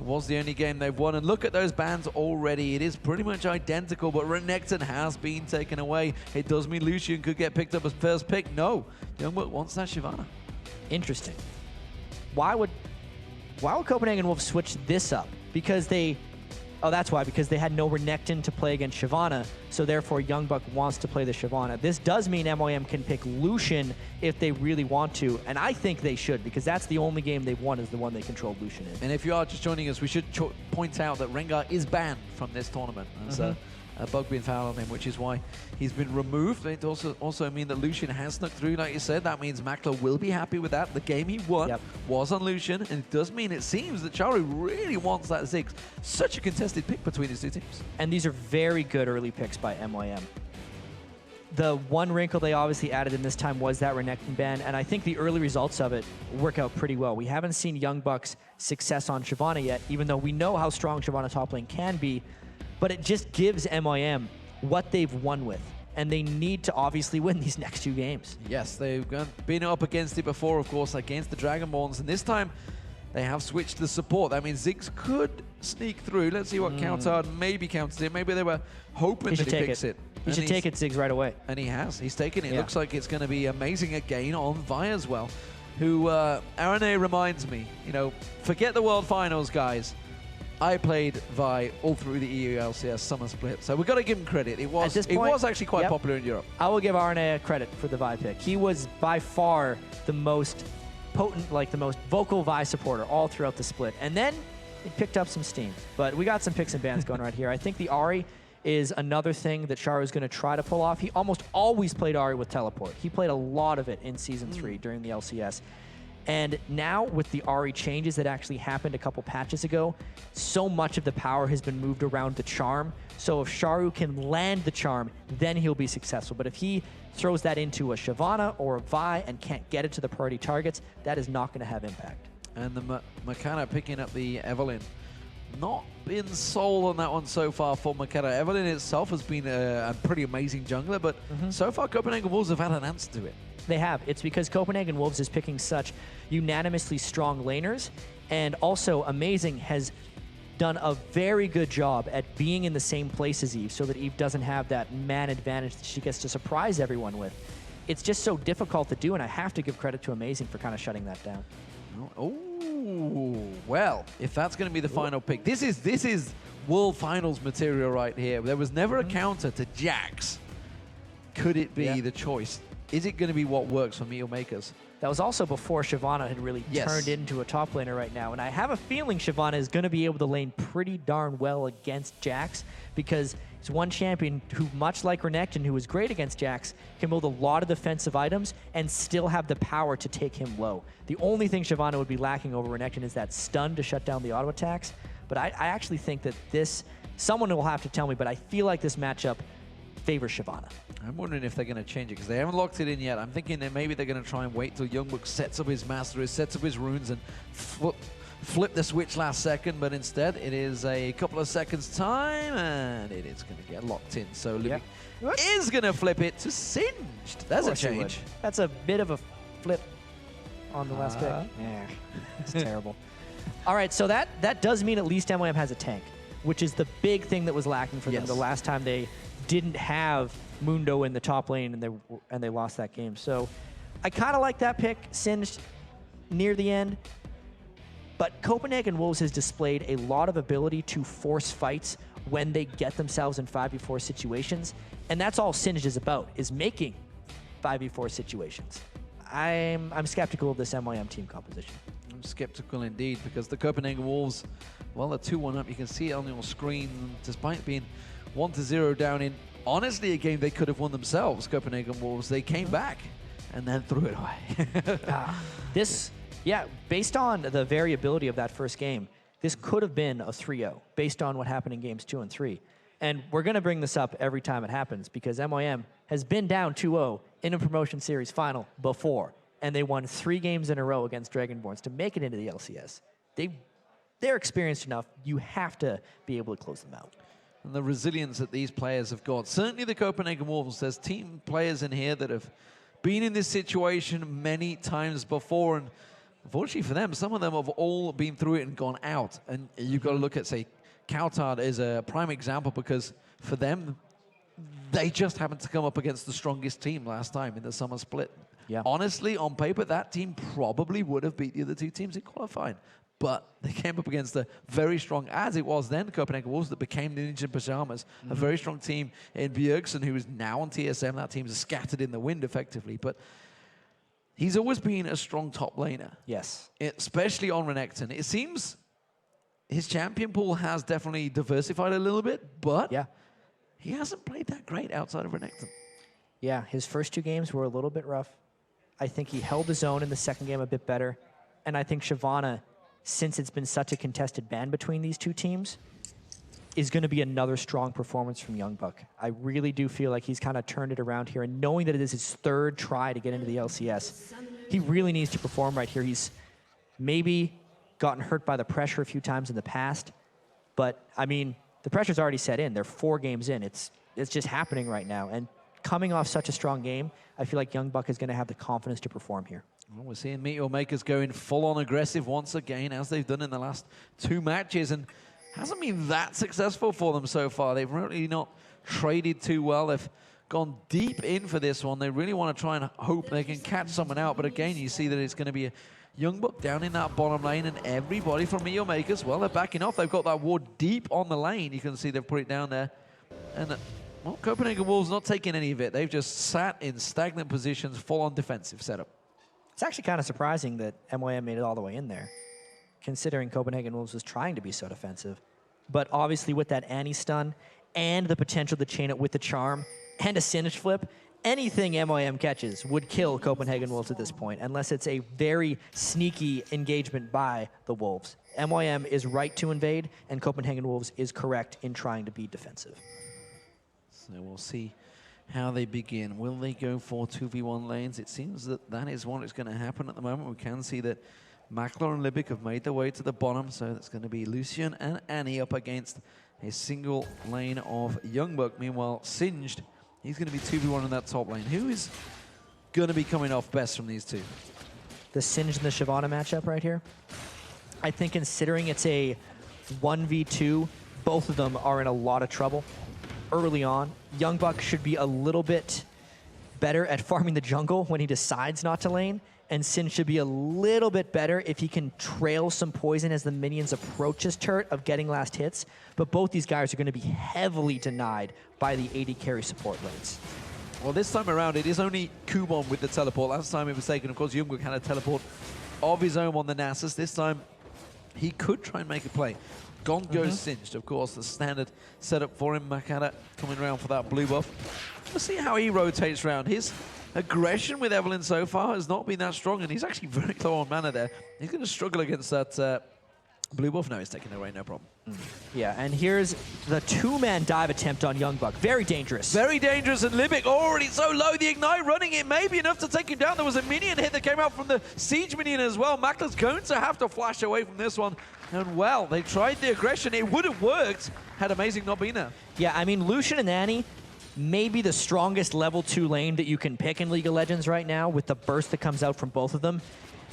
It was the only game they've won. And look at those bans already. It is pretty much identical, but Renekton has been taken away. It does mean Lucian could get picked up as first pick. No, Youngbuck wants that Shyvana. Interesting. Why would Copenhagen Wolves switch this up? Because they... Oh, that's why, because they had no Renekton to play against Shyvana, so therefore Youngbuck wants to play the Shyvana. This does mean MOM can pick Lucian if they really want to, and I think they should, because that's the only game they've won is the one they control Lucian in. And if you are just joining us, we should point out that Rengar is banned from this tournament. There's a bug being found on him, which is why he's been removed. It also means that Lucian has snuck through, like you said. That means Makler will be happy with that. The game he won was on Lucian, and it does mean it seems that Charu really wants that Ziggs. Such a contested pick between these two teams. And these are very good early picks by MYM. The one wrinkle they obviously added in this time was that Renekton ban, and I think the early results of it work out pretty well. We haven't seen Youngbuck's success on Shyvana yet, even though we know how strong Shyvana top lane can be. But it just gives MYM what they've won with. And they need to obviously win these next 2 games. Yes, they've been up against it before, of course, against the Dragonborns. And this time, they have switched the support. That means Ziggs could sneak through. Let's see what Counter maybe counters it. Maybe they were hoping that he picks it. He should take it, Ziggs, right away. And he has. He's taken it. It looks like it's going to be amazing again on Vi as well, who, RNA reminds me, you know, forget the World Finals, guys. I played Vi all through the EU LCS summer split, so we've got to give him credit. It was actually quite popular in Europe. I will give RNA credit for the Vi pick. He was by far the most potent, like the most vocal Vi supporter all throughout the split. And then it picked up some steam. But we got some picks and bans going right here. I think the Ahri is another thing that Charu is going to try to pull off. He almost always played Ahri with teleport. He played a lot of it in Season 3 during the LCS. And now with the Ahri changes that actually happened a couple patches ago, so much of the power has been moved around the charm. So if Charu can land the charm, then he'll be successful. But if he throws that into a Shyvana or a Vi and can't get it to the priority targets, that is not going to have impact. And the Makana picking up the Evelynn. Not been sold on that one so far for Makana. Evelynn itself has been a pretty amazing jungler, but so far Copenhagen Wolves have had an answer to it. They have. It's because Copenhagen Wolves is picking such unanimously strong laners, and also Amazing has done a very good job at being in the same place as Eve so that Eve doesn't have that man advantage that she gets to surprise everyone with. It's just so difficult to do, and I have to give credit to Amazing for kind of shutting that down. Oh, well, if that's going to be the final pick, this is World Finals material right here. There was never a counter to Jax. Could it be the choice? Is it going to be what works for Meal Makers? That was also before Shyvana had really turned into a top laner right now. And I have a feeling Shyvana is going to be able to lane pretty darn well against Jax, because he's one champion who, much like Renekton, who is great against Jax, can build a lot of defensive items and still have the power to take him low. The only thing Shyvana would be lacking over Renekton is that stun to shut down the auto attacks. But I actually think that this, someone will have to tell me, but I feel like this matchup favors Shyvana. I'm wondering if they're going to change it, because they haven't locked it in yet. I'm thinking that maybe they're going to try and wait till Youngbuck sets up his mastery, sets up his runes, and flip the switch last second. But instead, it is a couple of seconds time, and it is going to get locked in. So Libby is going to flip it to Singed. That's a change. That's a bit of a flip on the last pick. Yeah, it's terrible. All right, so that does mean at least MYM has a tank, which is the big thing that was lacking for them the last time they didn't have Mundo in the top lane and they lost that game. So I kind of like that pick, Singed near the end. But Copenhagen Wolves has displayed a lot of ability to force fights when they get themselves in 5v4 situations. And that's all Singed is about, is making 5v4 situations. I'm skeptical of this MYM team composition. I'm skeptical indeed, because the Copenhagen Wolves, well, they're 2-1 up. You can see it on your screen, despite being 1-0 down in, honestly, a game they could have won themselves, Copenhagen Wolves. They came back and then threw it away. Based on the variability of that first game, this could have been a 3-0 based on what happened in games 2 and 3. And we're going to bring this up every time it happens, because MYM has been down 2-0 in a promotion series final before, and they won 3 games in a row against Dragonborns to make it into the LCS. They're experienced enough. You have to be able to close them out. And the resilience that these players have got. Certainly the Copenhagen Wolves, there's team players in here that have been in this situation many times before, and Unfortunately for them, some of them have all been through it and gone out. And you've got to look at, say, Coutard is a prime example because for them, they just happened to come up against the strongest team last time in the summer split. Yeah. Honestly, on paper, that team probably would have beat the other two teams in qualifying. But they came up against a very strong, as it was then, Copenhagen Wolves that became the Ninja Pajamas, a very strong team in Bjergsen, who is now on TSM. That team's scattered in the wind effectively. But he's always been a strong top laner. Yes. Especially on Renekton. It seems his champion pool has definitely diversified a little bit, but Yeah. he hasn't played that great outside of Renekton. Yeah, his first 2 games were a little bit rough. I think he held his own in the second game a bit better. And I think Shyvana, since it's been such a contested ban between these 2 teams, is going to be another strong performance from Youngbuck. I really do feel like he's kind of turned it around here, and knowing that it is his 3rd try to get into the LCS, he really needs to perform right here. He's maybe gotten hurt by the pressure a few times in the past, but I mean, the pressure's already set in. They're 4 games in. It's just happening right now, and coming off such a strong game, I feel like Youngbuck is going to have the confidence to perform here. Well, we're seeing Meteor Makers going full-on aggressive once again, as they've done in the last 2 matches, and hasn't been that successful for them so far. They've really not traded too well. They've gone deep in for this one. They really want to try and hope they can catch someone out, but again, you see that it's going to be a Youngbuck down in that bottom lane, and everybody from Meteor Makers, well, they're backing off. They've got that ward deep on the lane. You can see they've put it down there. And well, Copenhagen Wolves not taking any of it. They've just sat in stagnant positions, full-on defensive setup. It's actually kind of surprising that MYM made it all the way in there, considering Copenhagen Wolves was trying to be so defensive. But obviously with that Annie stun and the potential to chain it with the charm and a Singed flip, anything MYM catches would kill Copenhagen Wolves at this point, unless it's a very sneaky engagement by the Wolves. MYM is right to invade, and Copenhagen Wolves is correct in trying to be defensive. So we'll see how they begin. Will they go for 2v1 lanes? It seems that that is what is going to happen at the moment. We can see that Makler and Libic have made their way to the bottom, so that's going to be Lucian and Annie up against a single lane of Youngbuck. Meanwhile, Singed, he's going to be 2v1 in that top lane. Who is going to be coming off best from these 2? The Singed and the Shyvana matchup right here. I think considering it's a 1v2, both of them are in a lot of trouble early on. Youngbuck should be a little bit better at farming the jungle when he decides not to lane, and Sin should be a little bit better if he can trail some poison as the minions approach his turret of getting last hits. But both these guys are going to be heavily denied by the AD carry support lanes. Well, this time around, it is only Kubon with the teleport. Last time it was taken, of course, Youngbuck had a teleport of his own on the Nasus. This time, he could try and make a play. Gone goes Singed, of course, the standard setup for him. Makata coming around for that blue buff. We'll see how he rotates around. His aggression with Evelynn so far has not been that strong, and he's actually very low on mana there. He's going to struggle against that blue buff. No, he's taking it away, no problem. Yeah, and here's the 2-man dive attempt on Youngbuck. Very dangerous. Very dangerous, and Libic already so low. The Ignite running it may be enough to take him down. There was a minion hit that came out from the Siege minion as well. Makler's going to have to flash away from this one. And well, they tried the aggression. It would have worked had Amazing not been there. Yeah, I mean, Lucian and Annie may be the strongest level 2 lane that you can pick in League of Legends right now with the burst that comes out from both of them.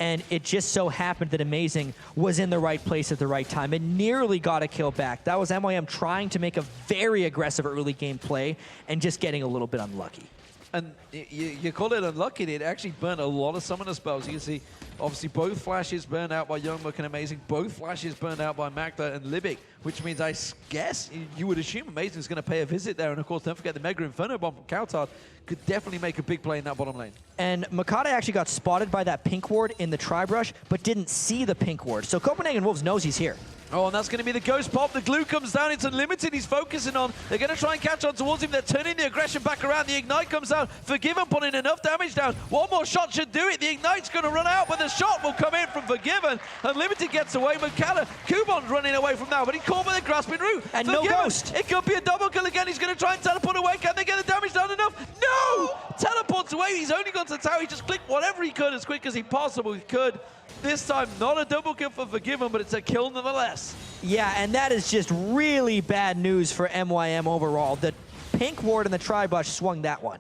And it just so happened that Amazing was in the right place at the right time and nearly got a kill back. That was MYM trying to make a very aggressive early game play and just getting a little bit unlucky. And you call it unlucky. It actually burned a lot of summoner spells. You can see, obviously, both flashes burned out by Youngbuck and Amazing. Both flashes burned out by Makler and Libic, which means I guess you would assume Amazing is going to pay a visit there. And, of course, don't forget the Mega Inferno Bomb from Coutard could definitely make a big play in that bottom lane. And Makata actually got spotted by that pink ward in the Tri-Brush, but didn't see the pink ward. So Copenhagen Wolves knows he's here. Oh, and that's going to be the Ghost Pop. The glue comes down. It's unlimited. He's focusing on. They're going to try and catch on towards him. They're turning the aggression back around. The Ignite comes down. Forgiven putting enough damage down. One more shot should do it. The Ignite's going to run out, but the shot will come in from Forgiven. Unlimited gets away. Makata, Kubon's running away from now, but he's caught by the Grasping Root. And Forgiven, no Ghost. It could be a double kill again. He's going to try and teleport away. Can they get the damage down enough? No! Teleports away. He's only gone to the tower. He just clicked whatever he could as quick as he possibly could. This time, not a double kill for Forgiven, but it's a kill nonetheless. Yeah, and that is just really bad news for MYM overall. The pink ward and the tri-bush swung that one.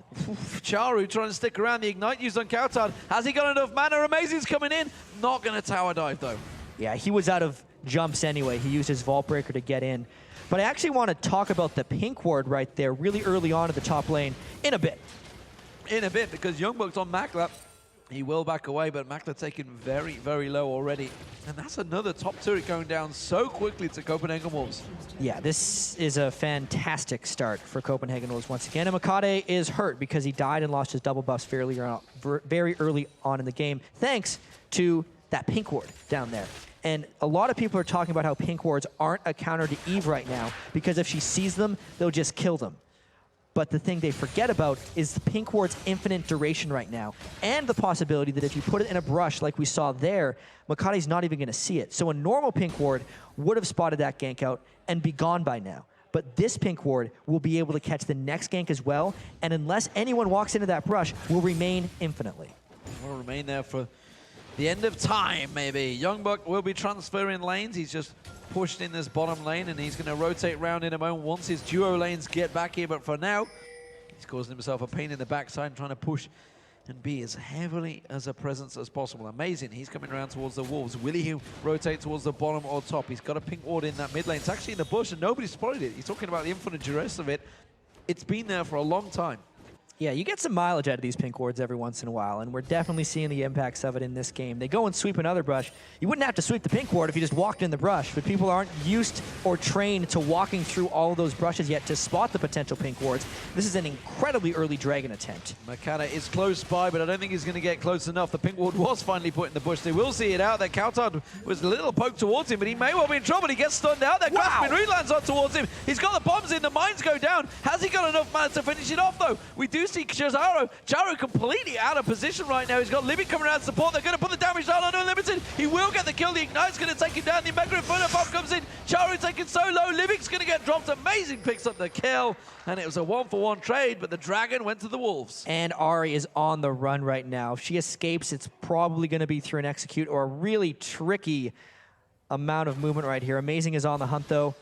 Charu trying to stick around. The Ignite used on Kautar. Has he got enough mana? Amazing's coming in. Not going to tower dive, though. Yeah, he was out of jumps anyway. He used his Vault Breaker to get in. But I actually want to talk about the pink ward right there really early on at the top lane in a bit. In a bit, because Youngbuck's on Makla. He will back away, but Makla taken very, very low already. And that's another top turret going down so quickly to Copenhagen Wolves. Yeah, this is a fantastic start for Copenhagen Wolves once again. And Makade is hurt because he died and lost his double buffs very early on in the game, thanks to that pink ward down there. And a lot of people are talking about how pink wards aren't a counter to Eve right now, because if she sees them, they'll just kill them. But the thing they forget about is the pink ward's infinite duration right now, and the possibility that if you put it in a brush like we saw there, Makade's not even going to see it. So a normal pink ward would have spotted that gank out and be gone by now. But this pink ward will be able to catch the next gank as well, and unless anyone walks into that brush, will remain infinitely. Will remain there for the end of time, maybe. Youngbuck will be transferring lanes. He's just pushed in this bottom lane, and he's going to rotate around in a moment once his duo lanes get back here. But for now, he's causing himself a pain in the backside, trying to push and be as heavily as a presence as possible. Amazing. He's coming around towards the Wolves. Will he rotate towards the bottom or top? He's got a pink ward in that mid lane. It's actually in the bush, and nobody spotted it. He's talking about the infinite duress of it. It's been there for a long time. Yeah, you get some mileage out of these pink wards every once in a while, and we're definitely seeing the impacts of it in this game. They go and sweep another brush. You wouldn't have to sweep the pink ward if you just walked in the brush, but people aren't used or trained to walking through all of those brushes yet to spot the potential pink wards. This is an incredibly early dragon attempt. Makata is close by, but I don't think he's going to get close enough. The pink ward was finally put in the bush. They will see it out there. Kautar was a little poked towards him, but he may well be in trouble. He gets stunned out there. Wow. Grasping lands on towards him. He's got the bombs in. The mines go down. Has he got enough mana to finish it off, though? We do see Charu completely out of position right now. He's got Libby coming around to support. They're going to put the damage down on Unlimited. He will get the kill. The Ignite's going to take him down. The Mega Inferno bomb comes in. Charu taken so low. Libby's going to get dropped. Amazing picks up the kill. And it was a 1-for-1 trade, but the Dragon went to the Wolves. And Ahri is on the run right now. If she escapes, it's probably going to be through an execute or a really tricky amount of movement right here. Amazing is on the hunt, though.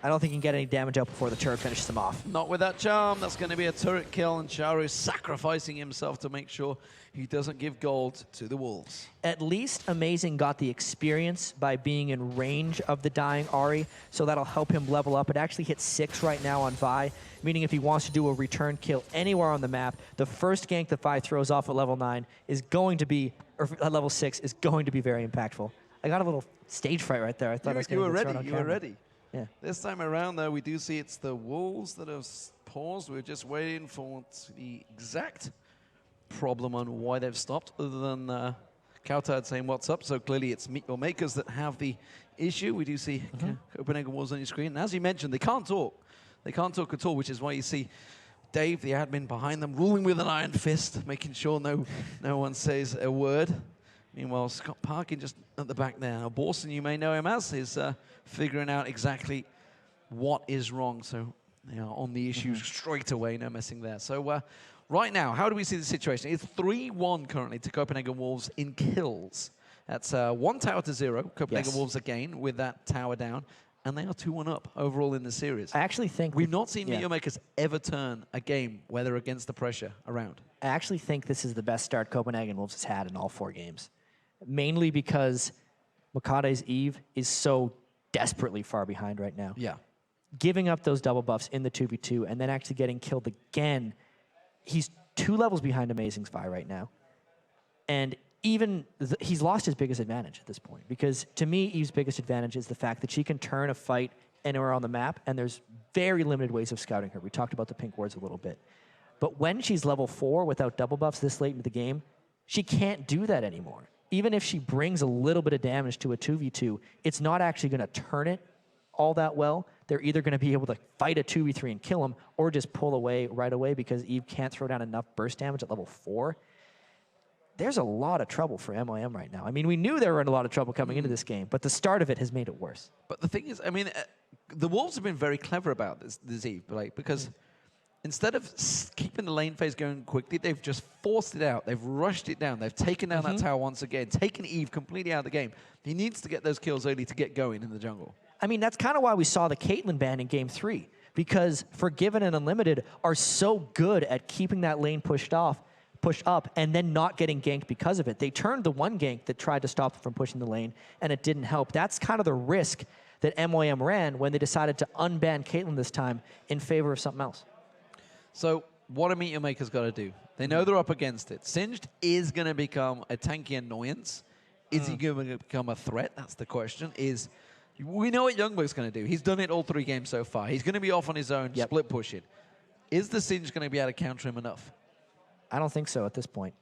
I don't think he can get any damage out before the turret finishes him off. Not with that charm. That's going to be a turret kill, and Charu sacrificing himself to make sure he doesn't give gold to the Wolves. At least Amazing got the experience by being in range of the dying Ahri, so that'll help him level up. It actually hits 6 right now on Vi, meaning if he wants to do a return kill anywhere on the map, the first gank that Vi throws off at level 9 is going to be, or at level 6, is going to be very impactful. I got a little stage fright right there. I thought I was going to get thrown on camera. You were ready. Yeah. This time around, though, we do see it's the Wolves that have paused. We're just waiting for the exact problem on why they've stopped, other than Kautar saying what's up. So clearly it's Meet Your Makers that have the issue. We do see Copenhagen Wolves on your screen. And as you mentioned, they can't talk. They can't talk at all, which is why you see Dave, the admin behind them, ruling with an iron fist, making sure no one says a word. Meanwhile, Scott Parkin just at the back there. Now, Borson, you may know him as, is figuring out exactly what is wrong. So they are on the issue straight away, no messing there. So right now, how do we see the situation? It's 3-1 currently to Copenhagen Wolves in kills. That's 1 tower to 0. Copenhagen Wolves again with that tower down. And they are 2-1 up overall in the series. I actually think... We've not seen Meet Your Makers ever turn a game where they're against the pressure around. I actually think this is the best start Copenhagen Wolves has had in all 4 games. Mainly because Makade's Eve is so desperately far behind right now. Yeah. Giving up those double buffs in the 2v2 and then actually getting killed again. He's 2 levels behind Amazing's Vi right now. And even he's lost his biggest advantage at this point. Because to me, Eve's biggest advantage is the fact that she can turn a fight anywhere on the map, and there's very limited ways of scouting her. We talked about the pink wards a little bit. But when she's level 4 without double buffs this late into the game, she can't do that anymore. Even if she brings a little bit of damage to a 2v2, it's not actually going to turn it all that well. They're either going to be able to fight a 2v3 and kill him, or just pull away right away because Eve can't throw down enough burst damage at level 4. There's a lot of trouble for MOM right now. I mean, we knew they were in a lot of trouble coming into this game, but the start of it has made it worse. But the thing is, I mean, the Wolves have been very clever about this Eve, because instead of keeping the lane phase going quickly, they've just forced it out. They've rushed it down. They've taken down that tower once again, taken Eve completely out of the game. He needs to get those kills early to get going in the jungle. I mean, that's kind of why we saw the Caitlyn ban in Game 3. because Forgiven and Unlimited are so good at keeping that lane pushed up, and then not getting ganked because of it. They turned the one gank that tried to stop them from pushing the lane, and it didn't help. That's kind of the risk that MYM ran when they decided to unban Caitlyn this time in favor of something else. So what are Meteor Maker's got to do? They know they're up against it. Singed is going to become a tanky annoyance. Is he going to become a threat? That's the question. We know what Youngberg's going to do. He's done it all 3 games so far. He's going to be off on his own, split push it. Is the Singed going to be able to counter him enough? I don't think so at this point.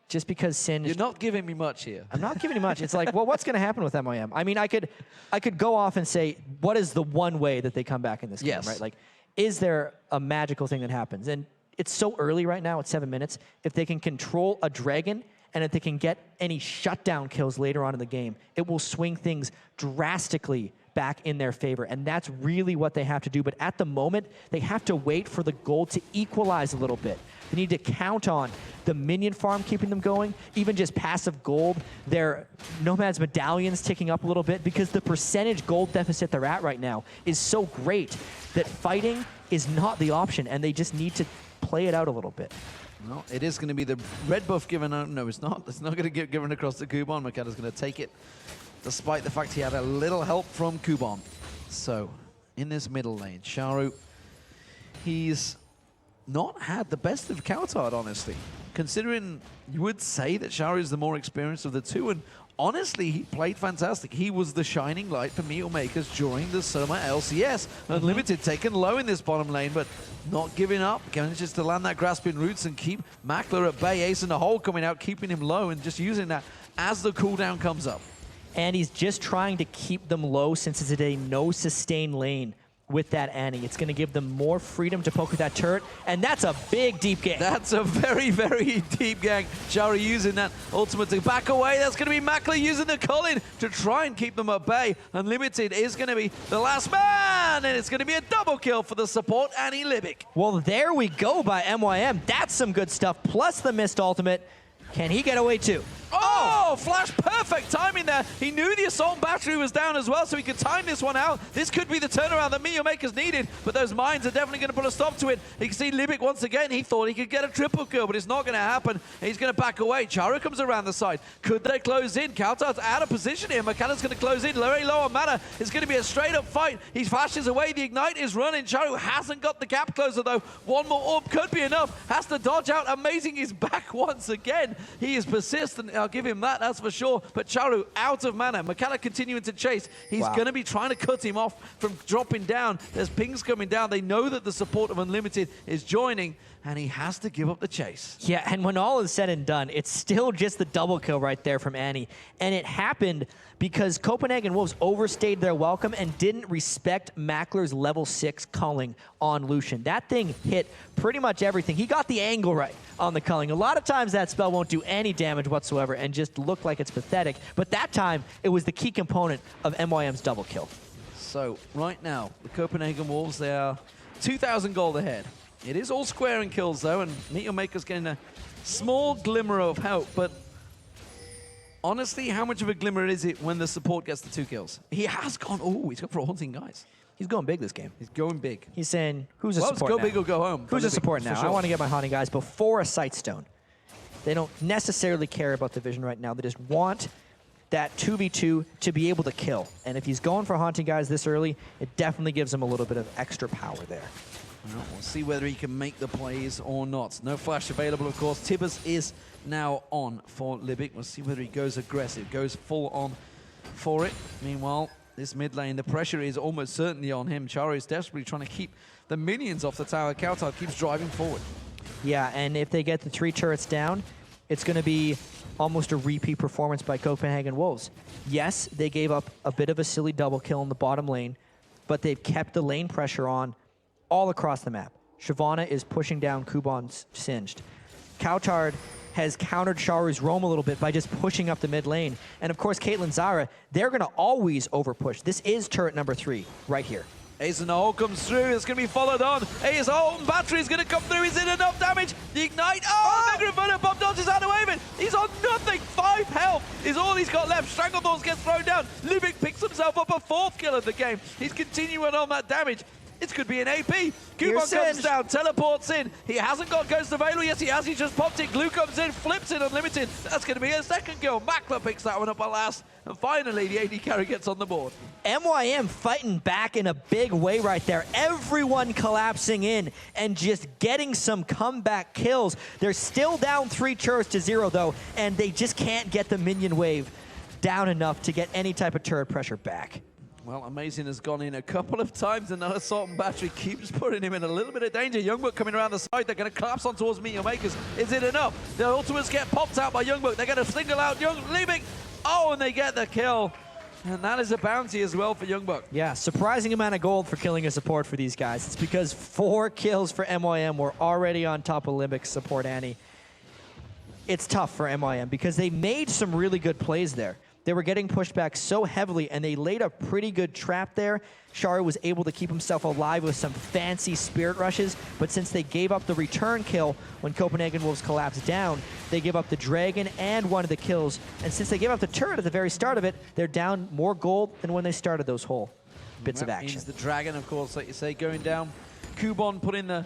Just because Singed... You're not giving me much here. I'm not giving you much. It's like, well, what's going to happen with MYM? I mean, I could go off and say, what is the one way that they come back in this game, right? Like, is there a magical thing that happens? And it's so early right now, it's 7 minutes. If they can control a dragon, and if they can get any shutdown kills later on in the game, it will swing things drastically back in their favor. And that's really what they have to do. But at the moment, they have to wait for the gold to equalize a little bit. They need to count on the minion farm keeping them going, even just passive gold, their Nomad's medallions ticking up a little bit, because the percentage gold deficit they're at right now is so great that fighting is not the option, and they just need to play it out a little bit. Well, it is going to be the red buff given out. No, it's not. It's not going to get given across to Kuban. Makata's going to take it, despite the fact he had a little help from Kuban. So, in this middle lane, Sharu, he's not had the best of Coutard, honestly. Considering you would say that Sharu is the more experienced of the two, and honestly, he played fantastic. He was the shining light for Meteor Makers during the summer LCS. Unlimited taken low in this bottom lane, but not giving up. Manages to land that grasping roots and keep Mackler at bay. Ace in the hole coming out, keeping him low, and just using that as the cooldown comes up. And he's just trying to keep them low since it's a no sustain lane with that Annie. It's going to give them more freedom to poke with that turret, and that's a big deep gank. That's a very, very deep gank. Sharu using that ultimate to back away. That's going to be Mackler using the Culling to try and keep them at bay. Unlimited is going to be the last man, and it's going to be a double kill for the support, Annie Libic. Well, there we go by MYM. That's some good stuff, plus the missed ultimate. Can he get away too? Oh, Flash, perfect timing there. He knew the assault battery was down as well, so he could time this one out. This could be the turnaround that Meteor Makers needed, but those mines are definitely going to put a stop to it. You can see Libic once again. He thought he could get a triple kill, but it's not going to happen. He's going to back away. Chara comes around the side. Could they close in? Coutard's out of position here. Makata's going to close in. Very low on mana. It's going to be a straight-up fight. He flashes away. The Ignite is running. Charu hasn't got the gap closer, though. One more orb could be enough. Has to dodge out. Amazing. He's back once again. He is persistent. I'll give him that. That's for sure. But Charu out of mana. Makata continuing to chase. He's going to be trying to cut him off from dropping down. There's pings coming down. They know that the support of Unlimited is joining, and he has to give up the chase. Yeah, and when all is said and done, it's still just the double kill right there from Annie. And it happened because Copenhagen Wolves overstayed their welcome and didn't respect Mackler's level 6 culling on Lucian. That thing hit pretty much everything. He got the angle right on the culling. A lot of times that spell won't do any damage whatsoever and just look like it's pathetic. But that time, it was the key component of MYM's double kill. So right now, the Copenhagen Wolves, they are 2,000 gold ahead. It is all square in kills, though, and Meteor Maker's getting a small glimmer of hope, but honestly, how much of a glimmer is it when the support gets the 2 kills? He has gone, he's gone for a Haunting Guys. He's going big this game. He's going big. He's saying, who's a support go now? Big or go home. Who's a support now? Sure. I want to get my Haunting Guys before a Sightstone. They don't necessarily care about the vision right now. They just want that 2v2 to be able to kill. And if he's going for Haunting Guys this early, it definitely gives him a little bit of extra power there. Well, we'll see whether he can make the plays or not. No flash available, of course. Tibbers is now on for Libic. We'll see whether he goes aggressive, goes full on for it. Meanwhile, this mid lane, the pressure is almost certainly on him. Chara is desperately trying to keep the minions off the tower. Coutard keeps driving forward. Yeah, and if they get the 3 turrets down, it's going to be almost a repeat performance by Copenhagen Wolves. Yes, they gave up a bit of a silly double kill in the bottom lane, but they've kept the lane pressure on all across the map. Shyvana is pushing down Kuban's Singed. Coutard has countered Sharu's roam a little bit by just pushing up the mid lane. And of course, Caitlyn Zara, they're going to always overpush. This is turret number 3 right here. Ace in the hole comes through. It's going to be followed on. Ace Ult battery is going to come through. Is it enough damage? The Ignite. Mega Inverter Bomb dodges out of it. He's on nothing. 5 health is all he's got left. Strangledoors gets thrown down. Libic picks himself up a 4th kill of the game. He's continuing on that damage. It could be an AP. Coupon comes down, teleports in. He hasn't got Ghost available. Yes, he has. He just popped it. Glue comes in, flips it Unlimited. That's going to be a second kill. Makler picks that one up at last. And finally, the AD carry gets on the board. MYM fighting back in a big way right there. Everyone collapsing in and just getting some comeback kills. They're still down 3 turrets to 0, though, and they just can't get the minion wave down enough to get any type of turret pressure back. Well, Amazing has gone in a couple of times, and Assault and Battery keeps putting him in a little bit of danger. Youngbuck coming around the side. They're going to collapse on towards Meteor Makers. Is it enough? The ultimates get popped out by Youngbuck. They're going to single out Liebig. Oh, and they get the kill. And that is a bounty as well for Youngbuck. Yeah, surprising amount of gold for killing a support for these guys. It's because 4 kills for MYM were already on top of Liebig's support Annie. It's tough for MYM because they made some really good plays there. They were getting pushed back so heavily, and they laid a pretty good trap there. Sharu was able to keep himself alive with some fancy spirit rushes, but since they gave up the return kill when Copenhagen Wolves collapsed down, they gave up the dragon and one of the kills. And since they gave up the turret at the very start of it, they're down more gold than when they started those whole bits of action. Means the dragon, of course, like you say, going down. Kubon putting the...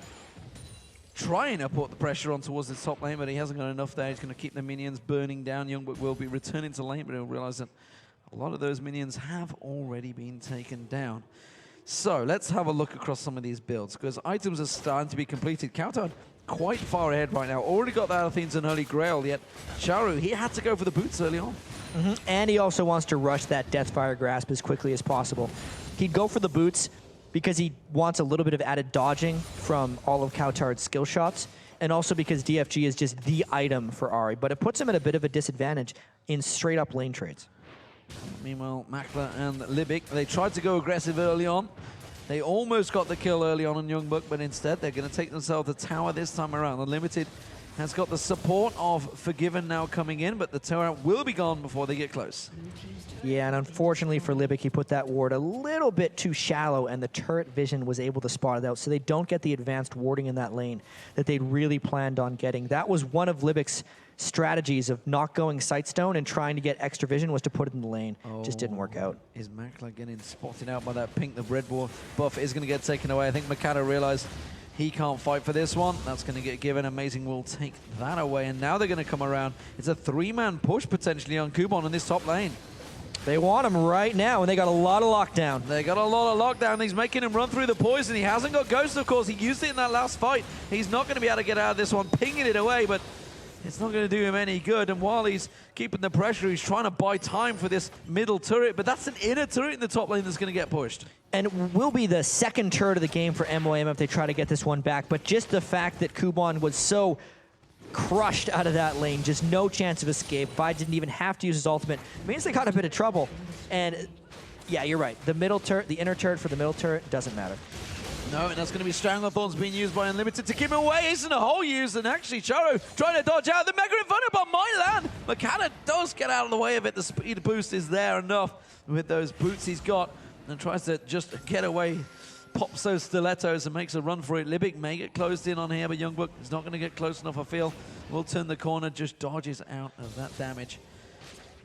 trying to put the pressure on towards the top lane, but he hasn't got enough there. He's going to keep the minions burning down. Youngbuck will be returning to lane, but he'll realize that a lot of those minions have already been taken down. So let's have a look across some of these builds, because items are starting to be completed. Kautar quite far ahead right now. Already got the Athens and Holy Grail, yet Sharu, he had to go for the boots early on. And he also wants to rush that Deathfire Grasp as quickly as possible. He'd go for the boots because he wants a little bit of added dodging from all of Kautar's skill shots, and also because DFG is just the item for Ahri, but it puts him at a bit of a disadvantage in straight-up lane trades. Meanwhile, Makler and Liebig, they tried to go aggressive early on. They almost got the kill early on Youngbuck, but instead they're going to take themselves the tower this time around. Unlimited has got the support of Forgiven now coming in, but the tower will be gone before they get close. Yeah, and unfortunately for Liebig, he put that ward a little bit too shallow, and the turret vision was able to spot it out, so they don't get the advanced warding in that lane that they'd really planned on getting. That was one of Liebig's strategies of not going Sightstone and trying to get extra vision, was to put it in the lane. Just didn't work out. Is Makler getting spotted out by that pink? The red buff is going to get taken away. I think Mikado realized he can't fight for this one. That's going to get given. Amazing will take that away, and now they're going to come around. It's a 3-man push potentially on Kubon in this top lane. They want him right now, and they got a lot of lockdown. They got a lot of lockdown. He's making him run through the poison. He hasn't got Ghost, of course. He used it in that last fight. He's not going to be able to get out of this one, pinging it away, but it's not going to do him any good. And while he's keeping the pressure, he's trying to buy time for this middle turret, but that's an inner turret in the top lane that's going to get pushed. And it will be the second turret of the game for MYM if they try to get this one back, but just the fact that Kubon was so crushed out of that lane, just no chance of escape. Vi didn't even have to use his ultimate. Means they got a bit of trouble. And yeah, you're right. The middle turret, the inner turret for the middle turret doesn't matter. No, and that's going to be Stranglethorns being used by Unlimited to keep him away. Isn't a whole use, and actually Charo trying to dodge out. The Mega Inferno bomb might land. McCann does get out of the way of it. The speed boost is there enough with those boots he's got, and tries to just get away. Pops those stilettos and makes a run for it. Liebig may get closed in on here, but Youngbuck is not going to get close enough, I feel. Will turn the corner, just dodges out of that damage.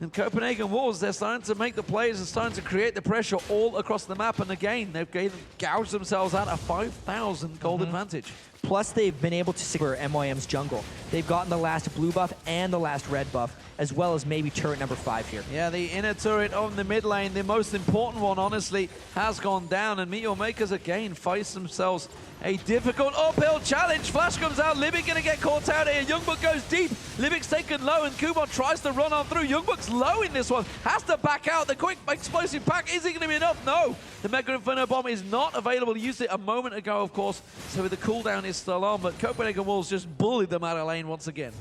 And Copenhagen Wolves, they're starting to make the plays and starting to create the pressure all across the map. And again, they've gouged themselves out a 5,000 gold advantage. Plus, they've been able to secure MYM's jungle. They've gotten the last blue buff and the last red buff, as well as maybe turret number 5 here. Yeah, the inner turret on the mid lane, the most important one, honestly, has gone down. And Meteor Makers again face themselves a difficult uphill challenge. Flash comes out. Liebig going to get caught out here. Youngbuck goes deep. Liebig's taken low, and Kubon tries to run on through. Youngbuck's low in this one. Has to back out. The quick explosive pack, is it going to be enough? No. The Mega Inferno bomb is not available. He used it a moment ago, of course, so the cooldown is still on, but Copenhagen Wolves just bullied them out of lane once again.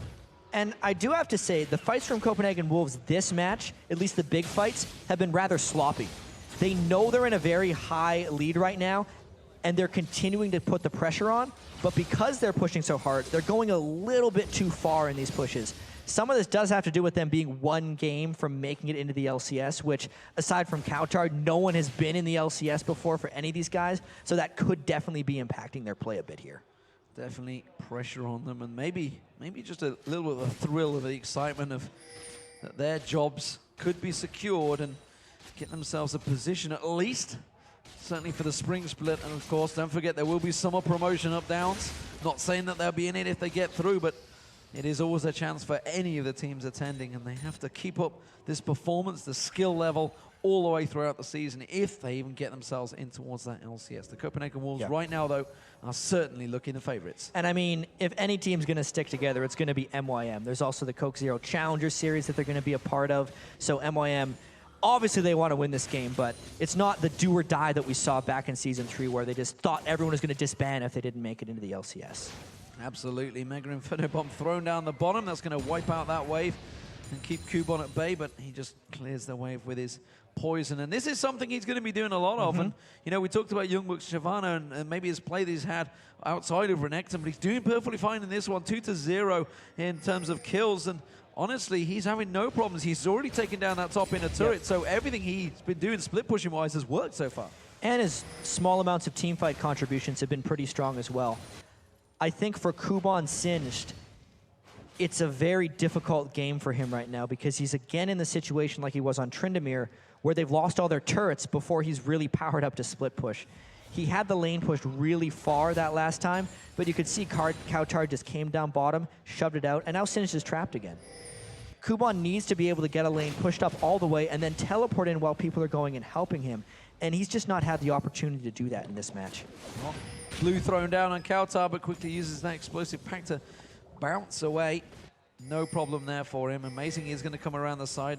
And I do have to say, the fights from Copenhagen Wolves this match, at least the big fights, have been rather sloppy. They know they're in a very high lead right now, and they're continuing to put the pressure on, but because they're pushing so hard, they're going a little bit too far in these pushes. Some of this does have to do with them being one game from making it into the LCS, which, aside from Kautar, no one has been in the LCS before for any of these guys, so that could definitely be impacting their play a bit here. Definitely pressure on them, and maybe just a little bit of a thrill of the excitement of that their jobs could be secured and get themselves a position at least certainly for the spring split. And of course, don't forget there will be summer promotion up-downs. Not saying that they'll be in it if they get through, but it is always a chance for any of the teams attending, and they have to keep up this performance, the skill level, all the way throughout the season if they even get themselves in towards that LCS. The Copenhagen Wolves right now, though, are certainly looking the favorites. And I mean, if any team's going to stick together, it's going to be MYM. There's also the Coke Zero Challenger Series that they're going to be a part of. So MYM, obviously they want to win this game, but it's not the do or die that we saw back in Season 3 where they just thought everyone was going to disband if they didn't make it into the LCS. Absolutely. Mega Inferno Bomb thrown down the bottom. That's going to wipe out that wave and keep Kubon at bay, but he just clears the wave with his poison. And this is something he's going to be doing a lot of. And, you know, we talked about Youngbuck's Shyvana and maybe his play that he's had outside of Renekton, but he's doing perfectly fine in this one, 2-0 in terms of kills. And honestly, he's having no problems. He's already taken down that top inner turret, so everything he's been doing split pushing wise has worked so far. And his small amounts of teamfight contributions have been pretty strong as well. I think for Kubon Singed, it's a very difficult game for him right now because he's again in the situation like he was on Tryndamere, where they've lost all their turrets before he's really powered up to split push. He had the lane pushed really far that last time, but you could see Kautar just came down bottom, shoved it out, and now Singed is trapped again. Kubon needs to be able to get a lane pushed up all the way and then teleport in while people are going and helping him, and he's just not had the opportunity to do that in this match. Blue thrown down on Kautar, but quickly uses that explosive pack to bounce away. No problem there for him. Amazing he's going to come around the side.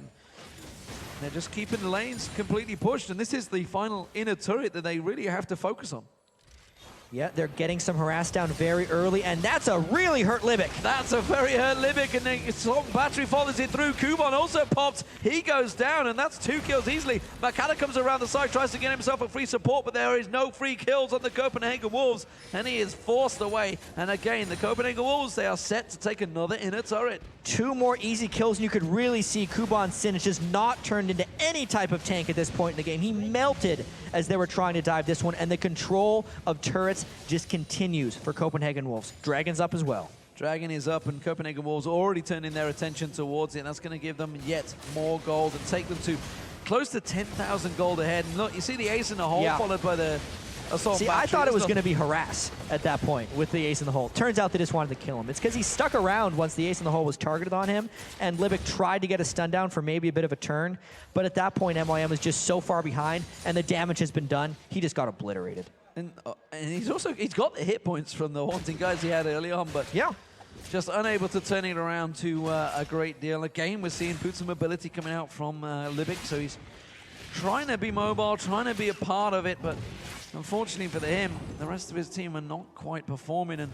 They're just keeping the lanes completely pushed, and this is the final inner turret that they really have to focus on. Yeah, they're getting some harass down very early, and that's a really hurt Libic. That's a very hurt Libic, and the Assault Battery follows it through. Kubon also pops. He goes down, and that's 2 kills easily. Makata comes around the side, tries to get himself a free support, but there is no free kills on the Copenhagen Wolves, and he is forced away. And again, the Copenhagen Wolves, they are set to take another inner turret. 2 more easy kills, and you could really see Kubon Singed just not turned into any type of tank at this point in the game. He melted as they were trying to dive this one, and the control of turrets just continues for Copenhagen Wolves. Dragon's up as well. Dragon is up, and Copenhagen Wolves already turning their attention towards it, and that's going to give them yet more gold and take them to close to 10,000 gold ahead. And look, you see the ace in the hole followed by the Assault Battery. I thought it was going to be harass at that point with the ace in the hole. Turns out they just wanted to kill him. It's because he stuck around once the ace in the hole was targeted on him, and Libic tried to get a stun down for maybe a bit of a turn, but at that point MYM was just so far behind, and the damage has been done. He just got obliterated. And he's got the hit points from the Haunting guys he had early on, but just unable to turn it around to a great deal. Again, we're seeing boots of mobility coming out from Libic, so he's trying to be mobile, trying to be a part of it, but unfortunately for him, the rest of his team are not quite performing. And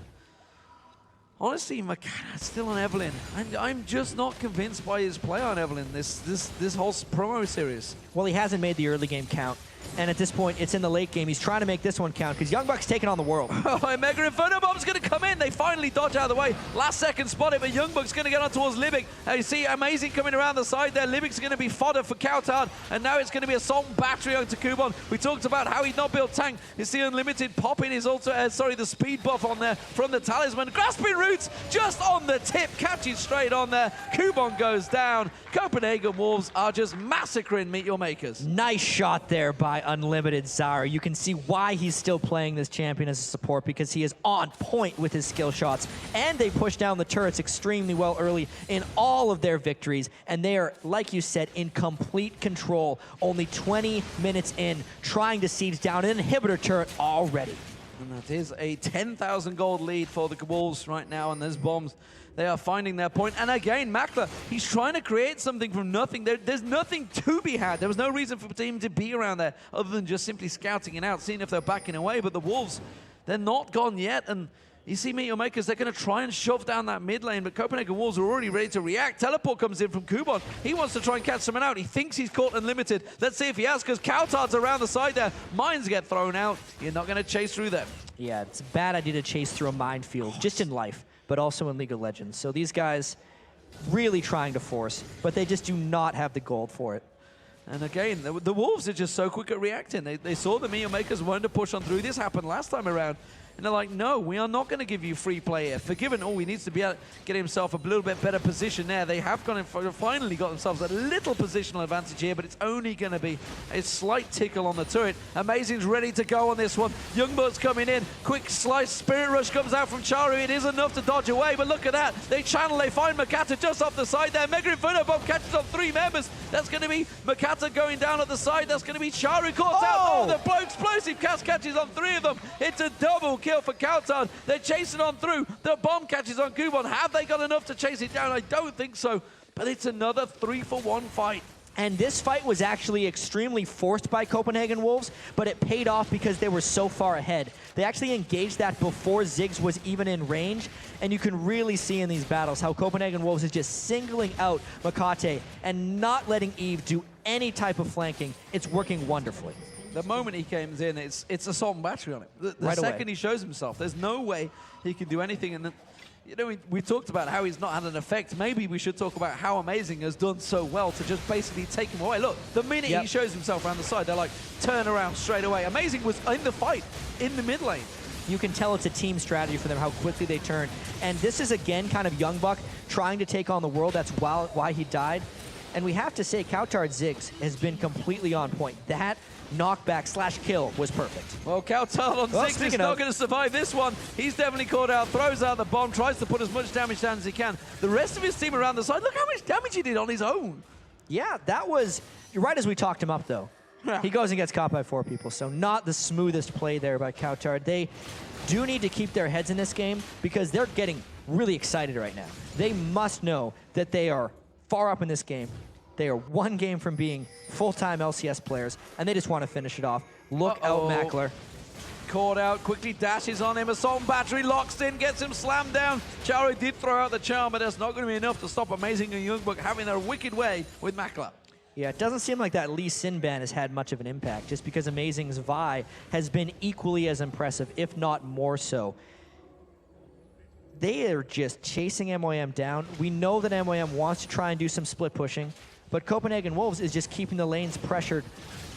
honestly, Makata still on Evelyn. I'm just not convinced by his play on Evelyn this whole promo series. Well, he hasn't made the early game count. And at this point, it's in the late game. He's trying to make this one count because Youngbuck's taking on the world. Oh, Mega Inferno Bomb's going to come in. They finally dodge out of the way. Last second spot it, but Youngbuck's going to get on towards Libic. And you see Amazing coming around the side there. Libic's going to be fodder for Kautar, and now it's going to be Assault Battery onto Kubon. We talked about how he's not built tank. You see Unlimited popping his also, the speed buff on there from the Talisman. Grasping Roots just on the tip, catching straight on there. Kubon goes down. Copenhagen Wolves are just massacring Meet Your Makers. Nice shot there by Unlimited Zara. You can see why he's still playing this champion as a support, because he is on point with his skill shots, and they push down the turrets extremely well early in all of their victories, and they are, like you said, in complete control. Only 20 minutes in, trying to siege down an inhibitor turret already. And that is a 10,000 gold lead for the Wolves right now, and there's bombs. They are finding their point. And again, Makla, he's trying to create something from nothing. There's nothing to be had. There was no reason for the team to be around there other than just simply scouting it out, seeing if they're backing away. But the Wolves, they're not gone yet. And you see Meet Your Makers, they're going to try and shove down that mid lane, but Copenhagen Wolves are already ready to react. Teleport comes in from Kubon. He wants to try and catch someone out. He thinks he's caught Unlimited. Let's see if he has, because Kautar's around the side there. Mines get thrown out. You're not going to chase through them. Yeah, it's a bad idea to chase through a minefield, just in life, but also in League of Legends. So these guys really trying to force, but they just do not have the gold for it. And again, the Wolves are just so quick at reacting. They saw the Meet Your Makers wanted to push on through. This happened last time around. And they're like, no, we are not going to give you free play here. Forgiven, he needs to be able to get himself a little bit better position there. They have finally got themselves a little positional advantage here, but it's only going to be a slight tickle on the turret. Amazing's ready to go on this one. Youngbuck's coming in. Quick slice. Spirit Rush comes out from Charu. It is enough to dodge away, but look at that. They channel. They find Makata just off the side there. Mega Inferno Bomb catches on 3 members. That's going to be Makata going down at the side. That's going to be Charu caught out. Oh, the blow explosive cast catches on 3 of them. It's a double kill for Kautan. They're chasing on through. The bomb catches on Kubon. Have they got enough to chase it down? I don't think so. But it's another 3-for-1 fight. And this fight was actually extremely forced by Copenhagen Wolves, but it paid off because they were so far ahead. They actually engaged that before Ziggs was even in range, and you can really see in these battles how Copenhagen Wolves is just singling out Makate and not letting Eve do any type of flanking. It's working wonderfully. The moment he comes in, it's assault and battery on it. The right second away. he shows himself, there's no way he can do anything. And you know, we talked about how he's not had an effect. Maybe we should talk about how Amazing has done so well to just basically take him away. Look, the minute he shows himself around the side, they're like, turn around straight away. Amazing was in the fight, in the mid lane. You can tell it's a team strategy for them, how quickly they turn. And this is, again, kind of Youngbuck trying to take on the world. That's why he died. And we have to say, Kautar Ziggs has been completely on point. That knockback / kill was perfect. Well, Kautar on Ziggs is not going to survive this one. He's definitely caught out, throws out the bomb, tries to put as much damage down as he can. The rest of his team around the side, look how much damage he did on his own. Yeah, that was right as we talked him up, though. He goes and gets caught by 4 people, so not the smoothest play there by Kautar. They do need to keep their heads in this game because they're getting really excited right now. They must know that they are far up in this game. They are 1 game from being full-time LCS players, and they just want to finish it off. Look out, Mackler. Caught out, quickly dashes on him. Assault and battery locks in, gets him slammed down. Charu did throw out the charm, but that's not going to be enough to stop Amazing and Youngbuck having their wicked way with Mackler. Yeah, it doesn't seem like that Lee Sin ban has had much of an impact, just because Amazing's Vi has been equally as impressive, if not more so. They are just chasing MOM down. We know that MOM wants to try and do some split pushing, but Copenhagen Wolves is just keeping the lanes pressured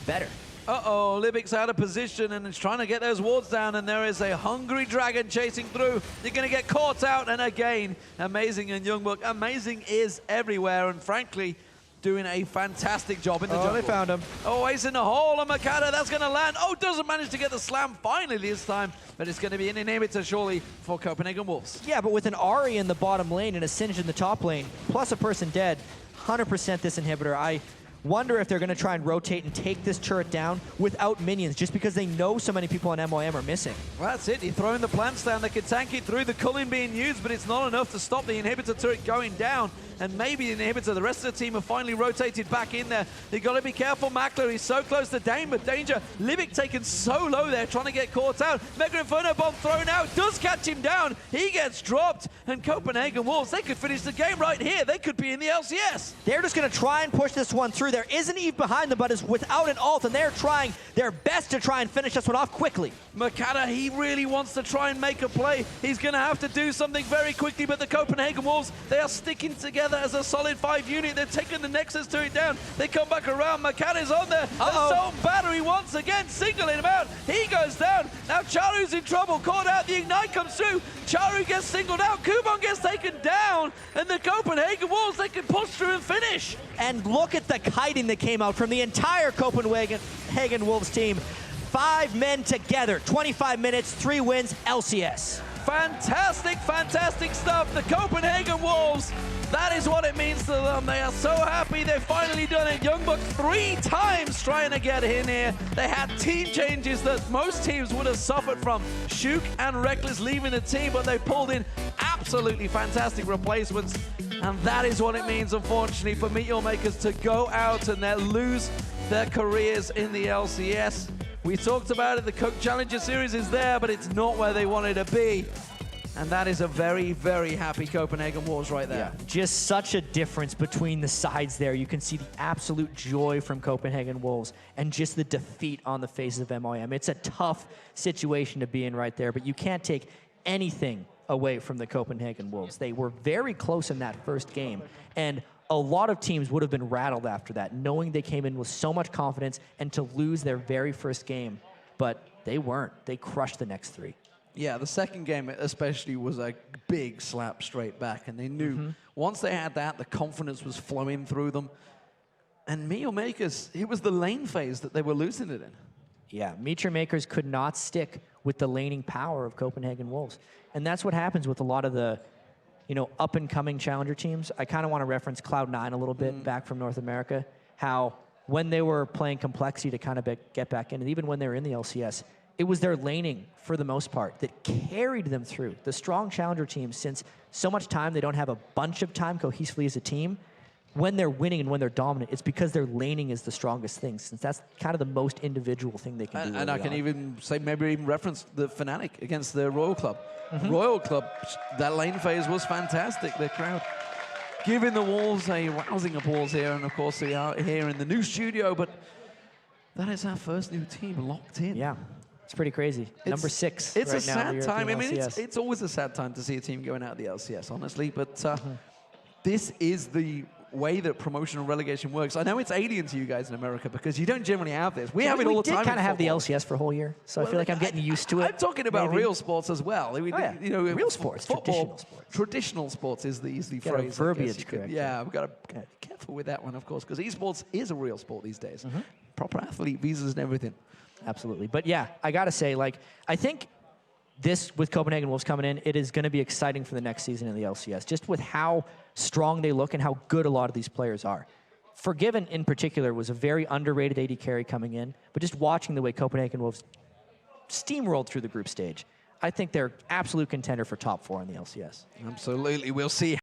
better. Uh-oh, Libic's out of position and is trying to get those wards down, and there is a hungry dragon chasing through. They're going to get caught out, and again, Amazing and Youngbuck. Amazing is everywhere, and frankly, doing a fantastic job in the jungle. They found him. Oh, he's in the hole, and Makata, that's going to land. Oh, doesn't manage to get the slam finally this time, but it's going to be an inhibitor surely for Copenhagen Wolves. Yeah, but with an Ahri in the bottom lane and a Singed in the top lane, plus a person dead, 100% this inhibitor. I wonder if they're going to try and rotate and take this turret down without minions, just because they know so many people on MOM are missing. Well, that's it. He's throwing the plants down. They can tank it through. The culling being used, but it's not enough to stop the inhibitor turret going down. And maybe the inhibitor, the rest of the team have finally rotated back in there. They've got to be careful. Mackler, he's so close to Dane, but danger. Libic taken so low there, trying to get caught out. Mega Inferno Bomb thrown out, does catch him down. He gets dropped. And Copenhagen Wolves, they could finish the game right here. They could be in the LCS. They're just going to try and push this one through. There isn't Eve behind them, but is without an ult, and they're trying their best to try and finish this one off quickly. Makata, he really wants to try and make a play. He's going to have to do something very quickly, but the Copenhagen Wolves, they are sticking together as a solid 5 unit. They're taking the Nexus turret down. They come back around. Makata's on there. Assault battery once again, singling him out. He goes down. Now Charu's in trouble. Caught out. The Ignite comes through. Charu gets singled out. Kubon gets taken down. And the Copenhagen Wolves, they can push through and finish. And look at the kiting that came out from the entire Copenhagen Wolves team. 5 men together, 25 minutes, 3 wins, LCS. Fantastic, fantastic stuff. The Copenhagen Wolves, that is what it means to them. They are so happy they've finally done it. Youngbuck 3 times trying to get in here. They had team changes that most teams would have suffered from. Shook and Reckless leaving the team, but they pulled in absolutely fantastic replacements. And that is what it means, unfortunately, for Meteor Makers to go out and then lose their careers in the LCS. We talked about it, the Coke Challenger Series is there, but it's not where they wanted to be. And that is a very, very happy Copenhagen Wolves right there. Yeah, just such a difference between the sides there. You can see the absolute joy from Copenhagen Wolves and just the defeat on the faces of MOM. It's a tough situation to be in right there, but you can't take anything away from the Copenhagen Wolves. They were very close in that first game, and a lot of teams would have been rattled after that, knowing they came in with so much confidence and to lose their very first game. But they weren't. They crushed the next 3. Yeah, the second game especially was a big slap straight back, and they knew once they had that, the confidence was flowing through them. And Meal Makers, it was the lane phase that they were losing it in. Yeah, Meteor Makers could not stick with the laning power of Copenhagen Wolves. And that's what happens with a lot of the, up-and-coming challenger teams. I kind of want to reference Cloud9 a little bit back from North America, how when they were playing Complexity to kind of get back in, and even when they were in the LCS, it was their laning, for the most part, that carried them through. The strong challenger teams, since so much time, they don't have a bunch of time cohesively as a team, when they're winning and when they're dominant, it's because their laning is the strongest thing, since that's kind of the most individual thing they can do. And I can even say, maybe even reference the Fnatic against the Royal Club. Royal Club, that lane phase was fantastic. The crowd giving the Wolves a rousing applause here, and of course we are here in the new studio, but that is our first new team locked in. Yeah. It's pretty crazy. Number 6 It's right a now sad in the time. I European mean, LCS. it's always a sad time to see a team going out of the LCS, honestly. But this is the way that promotional relegation works. I know it's alien to you guys in America because you don't generally have this. We have it all the time. We did kind of have the LCS for a whole year, so I feel like I'm getting used to it. I'm talking about real sports as well. I mean, real sports, football, traditional sports. Traditional sports is the Get our phrase. verbiage correct. Yeah, we've got to be careful with that one, of course, because esports is a real sport these days. Proper athlete visas and everything. Absolutely. But yeah, I got to say, I think this, with Copenhagen Wolves coming in, it is going to be exciting for the next season in the LCS, just with how strong they look and how good a lot of these players are. Forgiven, in particular, was a very underrated AD carry coming in, but just watching the way Copenhagen Wolves steamrolled through the group stage, I think they're absolute contender for top 4 in the LCS. Absolutely. We'll see